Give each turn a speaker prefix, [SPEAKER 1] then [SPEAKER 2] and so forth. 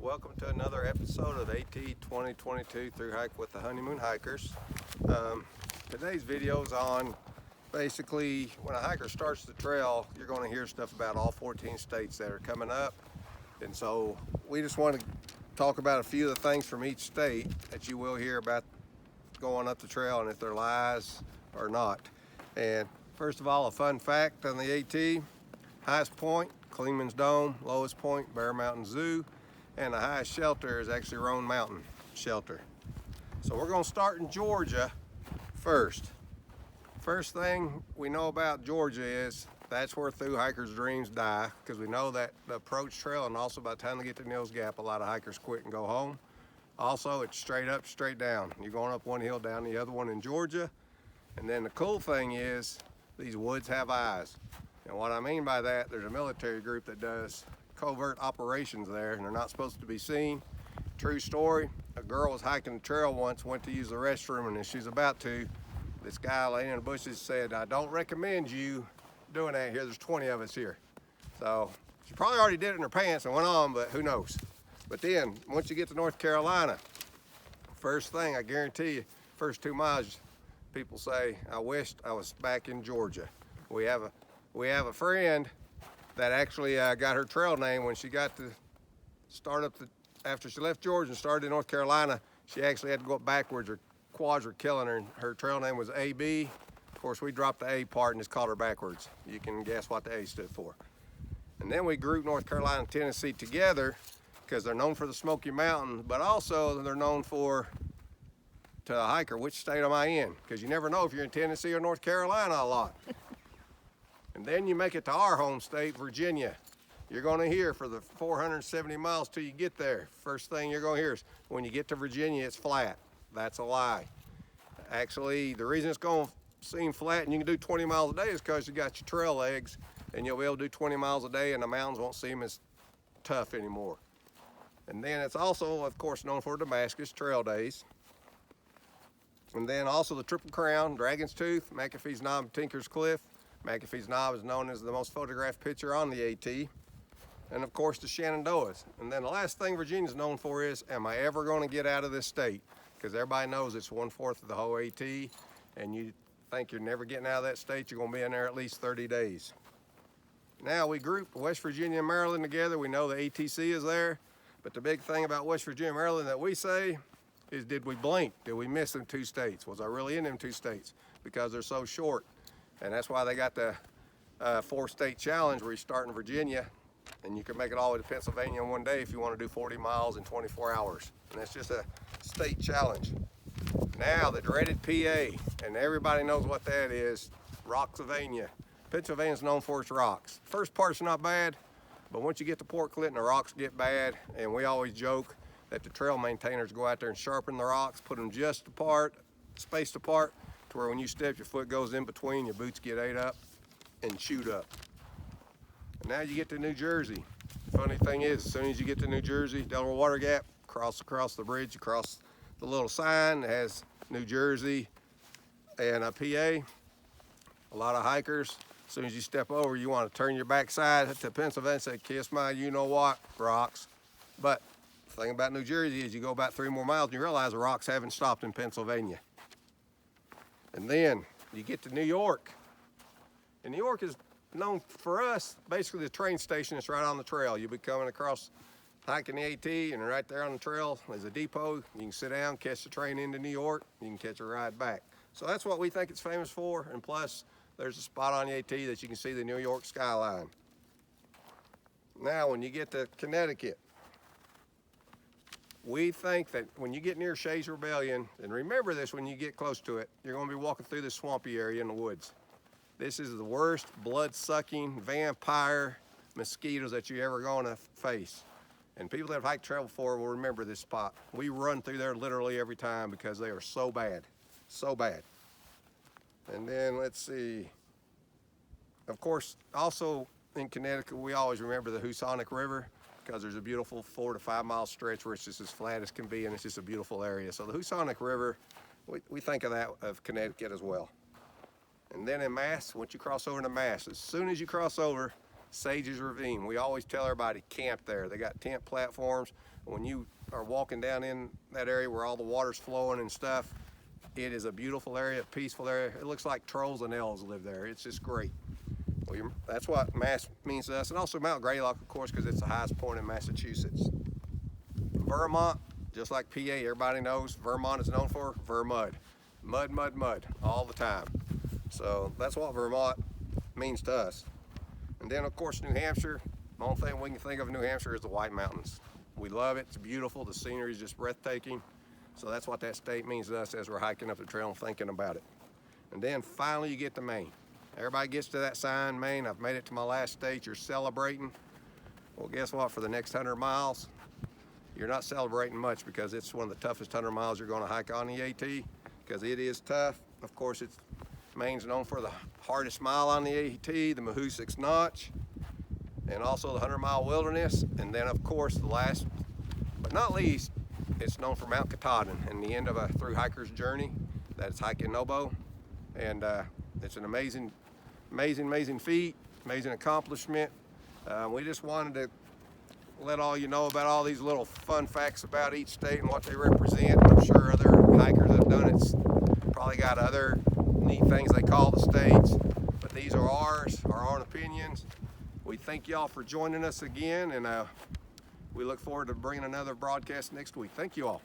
[SPEAKER 1] Welcome to another episode of AT 2022 Through Hike with the Honeymoon Hikers. Today's video is on basically when a hiker starts the trail, you're going to hear stuff about all 14 states that are coming up. And so we just want to talk about a few of the things from each state that you will hear about going up the trail and if they're lies or not. And first of all, a fun fact on the AT: highest point, Kleeman's Dome; lowest point, Bear Mountain Zoo; and the highest shelter is actually Roan Mountain Shelter. So we're going to start in Georgia first. First thing we know about Georgia is that's where through hikers' dreams die, because we know that the approach trail, and also by the time they get to Neal's Gap, a lot of hikers quit and go home. Also, it's straight up, straight down. You're going up one hill, down the other one in Georgia. And then the cool thing is these woods have eyes. And what I mean by that, there's a military group that does covert operations there, and they're not supposed to be seen. True story, a girl was hiking the trail once, went to use the restroom, and as she's about to, this guy laying in the bushes said, "I don't recommend you doing that here. There's 20 of us here." So she probably already did it in her pants and went on, but who knows. But then once you get to North Carolina, first thing, I guarantee you, first 2 miles, people say, "I wished I was back in Georgia." We have a friend that actually got her trail name when she got to start up after she left Georgia and started in North Carolina. She actually had to go up backwards. Her quads were killing her, and her trail name was AB. Of course, we dropped the A part and just called her backwards. You can guess what the A stood for. And then we grouped North Carolina and Tennessee together because they're known for the Smoky Mountains, but also they're known for, to a hiker, which state am I in? Because you never know if you're in Tennessee or North Carolina a lot. And then you make it to our home state, Virginia. You're going to hear for the 470 miles till you get there. First thing you're going to hear is when you get to Virginia, it's flat. That's a lie. Actually, the reason it's going to seem flat and you can do 20 miles a day is because you got your trail legs, and you'll be able to do 20 miles a day, and the mountains won't seem as tough anymore. And then it's also, of course, known for Damascus Trail Days. And then also the Triple Crown, Dragon's Tooth, McAfee's Knob, Tinker's Cliff. McAfee's Knob is known as the most photographed picture on the AT. And of course the Shenandoahs. And then the last thing Virginia's known for is, am I ever going to get out of this state? Because everybody knows it's 1/4 of the whole AT, and you think you're never getting out of that state, you're going to be in there at least 30 days. Now we group West Virginia and Maryland together. We know the ATC is there, but the big thing about West Virginia and Maryland that we say is, did we blink? Did we miss them 2 states? Was I really in them 2 states? Because they're so short. And that's why they got the 4-state challenge where you start in Virginia and you can make it all the way to Pennsylvania in one day if you want to do 40 miles in 24 hours. And that's just a state challenge. Now the dreaded PA, and everybody knows what that is, Rocksylvania. Pennsylvania's known for its rocks. First part's not bad, but once you get to Port Clinton, the rocks get bad, and we always joke that the trail maintainers go out there and sharpen the rocks, put them just apart, spaced apart, to where when you step, your foot goes in between, your boots get ate up and chewed up. And now you get to New Jersey. Funny thing is, as soon as you get to New Jersey, Delaware Water Gap, cross across the bridge, you cross the little sign that has New Jersey and a PA. A lot of hikers, as soon as you step over, you want to turn your backside to Pennsylvania and say, "Kiss my you-know-what, rocks." But the thing about New Jersey is you go about 3 more miles and you realize the rocks haven't stopped in Pennsylvania. And then you get to New York. And New York is known for us, basically the train station that's right on the trail. You'll be coming across, hiking the AT, and right there on the trail is a depot. You can sit down, catch the train into New York, you can catch a ride back. So that's what we think it's famous for, and plus there's a spot on the AT that you can see the New York skyline. Now when you get to Connecticut, we think that when you get near Shays Rebellion, and remember this when you get close to it, you're going to be walking through this swampy area in the woods. This is the worst blood-sucking vampire mosquitoes that you're ever going to face. And people that have hiked trail before will remember this spot. We run through there literally every time because they are so bad, so bad. And then let's see. Of course, also in Connecticut, we always remember the Housatonic River, because there's a beautiful 4 to 5 mile stretch where it's just as flat as can be, and it's just a beautiful area. So the Housatonic River, we think of that of Connecticut as well. And then in Mass, once you cross over into Mass, as soon as you cross over, Sages Ravine. We always tell everybody camp there. They got tent platforms. When you are walking down in that area where all the water's flowing and stuff, it is a beautiful area, a peaceful area. It looks like trolls and elves live there. It's just great. Well, that's what Mass means to us. And also Mount Greylock, of course, because it's the highest point in Massachusetts. Vermont, just like PA, everybody knows Vermont is known for Vermud. Mud, mud, mud, all the time. So that's what Vermont means to us. And then, of course, New Hampshire. The only thing we can think of in New Hampshire is the White Mountains. We love it. It's beautiful. The scenery is just breathtaking. So that's what that state means to us as we're hiking up the trail and thinking about it. And then finally you get to Maine. Everybody gets to that sign, Maine. I've made it to my last state. You're celebrating. Well, guess what? For the next 100 miles, you're not celebrating much because it's one of the toughest 100 miles you're going to hike on the AT, because it is tough. Of course, Maine's known for the hardest mile on the AT, the Mahoosuc Notch, and also the 100-mile wilderness. And then, of course, the last but not least, it's known for Mount Katahdin and the end of a through hiker's journey that is hiking Nobo. And it's an amazing feat, amazing accomplishment. We just wanted to let all you know about all these little fun facts about each state and what they represent. I'm sure other hikers that have done it's probably got other neat things they call the states, but these are ours, our own opinions. We thank y'all for joining us again, and we look forward to bringing another broadcast next week. Thank you all.